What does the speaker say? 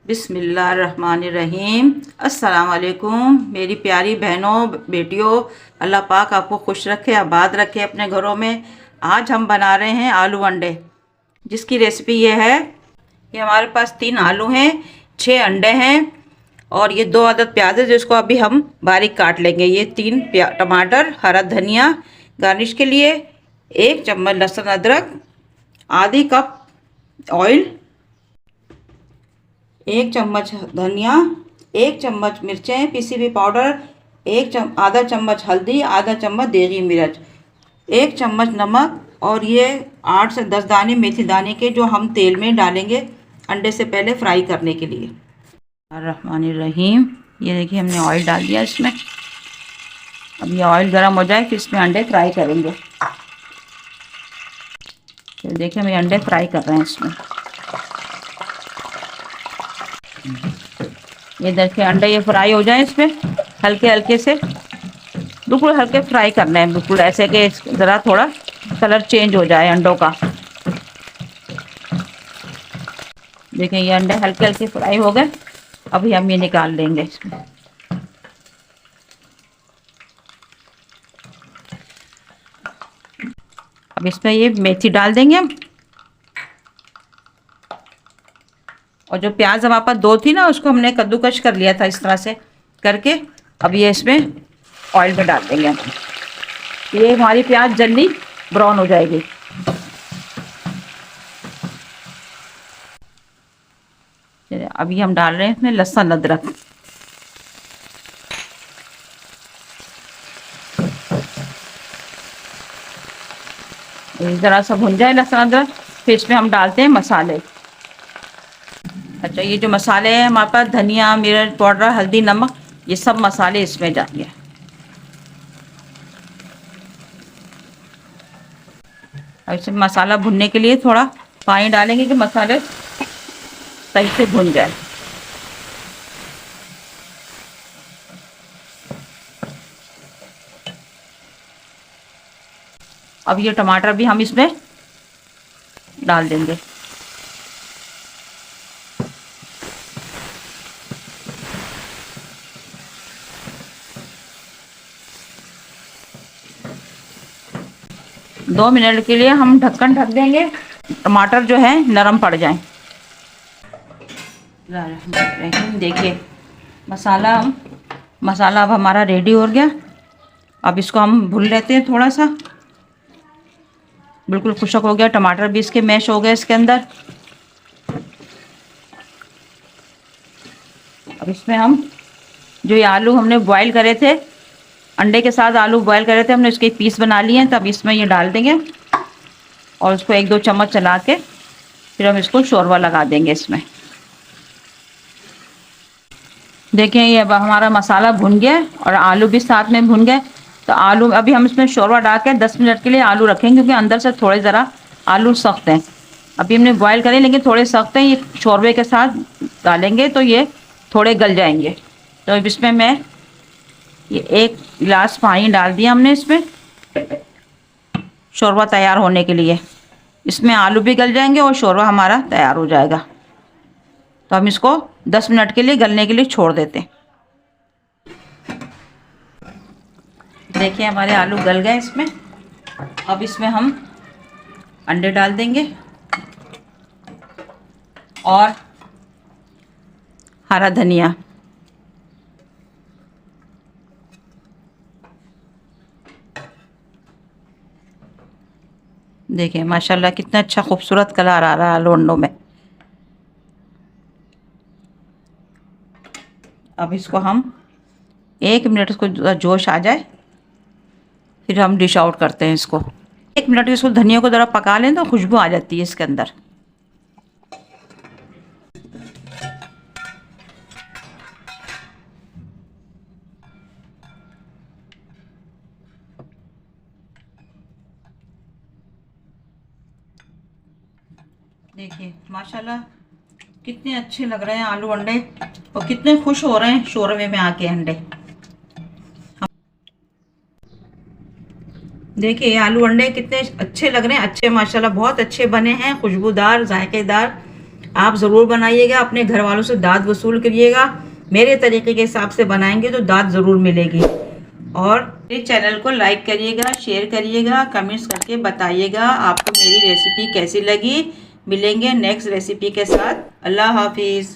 बिस्मिल्लाहिर्रहमानिर्रहीम। अस्सलाम वालेकुम मेरी प्यारी बहनों बेटियों। अल्लाह पाक आपको खुश रखे, आबाद रखे अपने घरों में। आज हम बना रहे हैं आलू अंडे, जिसकी रेसिपी ये है। ये हमारे पास 3 आलू हैं, 6 अंडे हैं और ये 2 अदद प्याज है जिसको अभी हम बारीक काट लेंगे। ये 3 टमाटर, हरा धनिया गार्निश के लिए, 1 चम्मच लहसुन अदरक, आधी कप ऑयल, 1 चम्मच धनिया, 1 चम्मच मिर्चें पीसी हुई पाउडर, आधा चम्मच हल्दी, आधा चम्मच देगी मिर्च, 1 चम्मच नमक और ये 8 से 10 दाने मेथी दाने के, जो हम तेल में डालेंगे अंडे से पहले फ्राई करने के लिए। रहमानिर्रहीम। ये देखिए हमने ऑयल डाल दिया इसमें। अब ये ऑयल गर्म हो जाए फिर इसमें अंडे फ्राई करेंगे। तो देखिए हम ये अंडे फ्राई कर रहे हैं इसमें। ये देखिए अंडे ये फ्राई हो जाए इसमें, हल्के हल्के से, बिल्कुल हल्के फ्राई करना है, बिल्कुल ऐसे कि ज़रा थोड़ा कलर चेंज हो जाए अंडों का। देखिए ये अंडे हल्के हल्के फ्राई हो गए। अभी हम ये निकाल लेंगे इसमें। अब इसमें ये मेथी डाल देंगे हम, और जो प्याज हमारे पास 2 थी ना, उसको हमने कद्दूकश कर लिया था इस तरह से करके। अब ये इसमें ऑयल में डाल देंगे हम। ये हमारी प्याज जल्दी ब्राउन हो जाएगी। अभी हम डाल रहे हैं इसमें लहसुन अदरक। ज़रा सा भुन जाए लहसुन अदरक, फिर इसमें हम डालते हैं मसाले। अच्छा, ये जो मसाले हैं हमारे पास, धनिया, मिर्च पाउडर, हल्दी, नमक, ये सब मसाले इसमें जाएंगे। अब इसमें मसाला भुनने के लिए थोड़ा पानी डालेंगे कि मसाले सही से भुन जाए। अब ये टमाटर भी हम इसमें डाल देंगे। दो मिनट के लिए हम ढक्कन ढक देंगे, टमाटर जो है नरम पड़ जाए। देखिए मसाला अब हमारा रेडी हो गया। अब इसको हम भून लेते हैं थोड़ा सा। बिल्कुल खुशक हो गया, टमाटर भी इसके मैश हो गए इसके अंदर। अब इसमें हम जो ये आलू हमने बॉईल करे थे, अंडे के साथ आलू बॉईल करे थे हमने, उसके पीस बना लिए हैं। तब इसमें ये डाल देंगे और उसको 1-2 चम्मच चला के फिर हम इसको शोरबा लगा देंगे इसमें। देखें ये अब हमारा मसाला भुन गया और आलू भी साथ में भुन गए। तो आलू अभी हम इसमें शोरबा डाल के 10 मिनट के लिए आलू रखेंगे, क्योंकि अंदर से थोड़े ज़रा आलू सख्त हैं। अभी हमने बॉईल करे लेकिन थोड़े सख्त हैं। ये शोरबे के साथ डालेंगे तो ये थोड़े गल जाएंगे। तो अब इसमें मैं ये 1 गिलास पानी डाल दिया हमने इसमें शोरबा तैयार होने के लिए। इसमें आलू भी गल जाएंगे और शोरबा हमारा तैयार हो जाएगा। तो हम इसको 10 मिनट के लिए गलने के लिए छोड़ देते हैं। देखिए हमारे आलू गल गए इसमें। अब इसमें हम अंडे डाल देंगे और हरा धनिया। देखिए माशाल्लाह कितना अच्छा खूबसूरत कलर आ रहा है आलू अंडों में। अब इसको हम 1 मिनट इसको जोश आ जाए फिर हम डिश आउट करते हैं इसको। 1 मिनट इसको धनिया को ज़रा पका लें तो खुशबू आ जाती है इसके अंदर। देखिए माशाल्लाह कितने अच्छे लग रहे हैं आलू अंडे, और कितने खुश हो रहे हैं शोरबे में आके अंडे। देखिए आलू अंडे कितने अच्छे लग रहे हैं, अच्छे माशाल्लाह बहुत अच्छे बने हैं, खुशबूदार, जायकेदार। आप ज़रूर बनाइएगा, अपने घर वालों से दाद वसूल करिएगा। मेरे तरीके के हिसाब से बनाएंगे तो दाद ज़रूर मिलेगी। और मेरे चैनल को लाइक करिएगा, शेयर करिएगा, कमेंट्स करके बताइएगा आपको मेरी रेसिपी कैसी लगी। मिलेंगे नेक्स्ट रेसिपी के साथ। अल्लाह हाफिज़।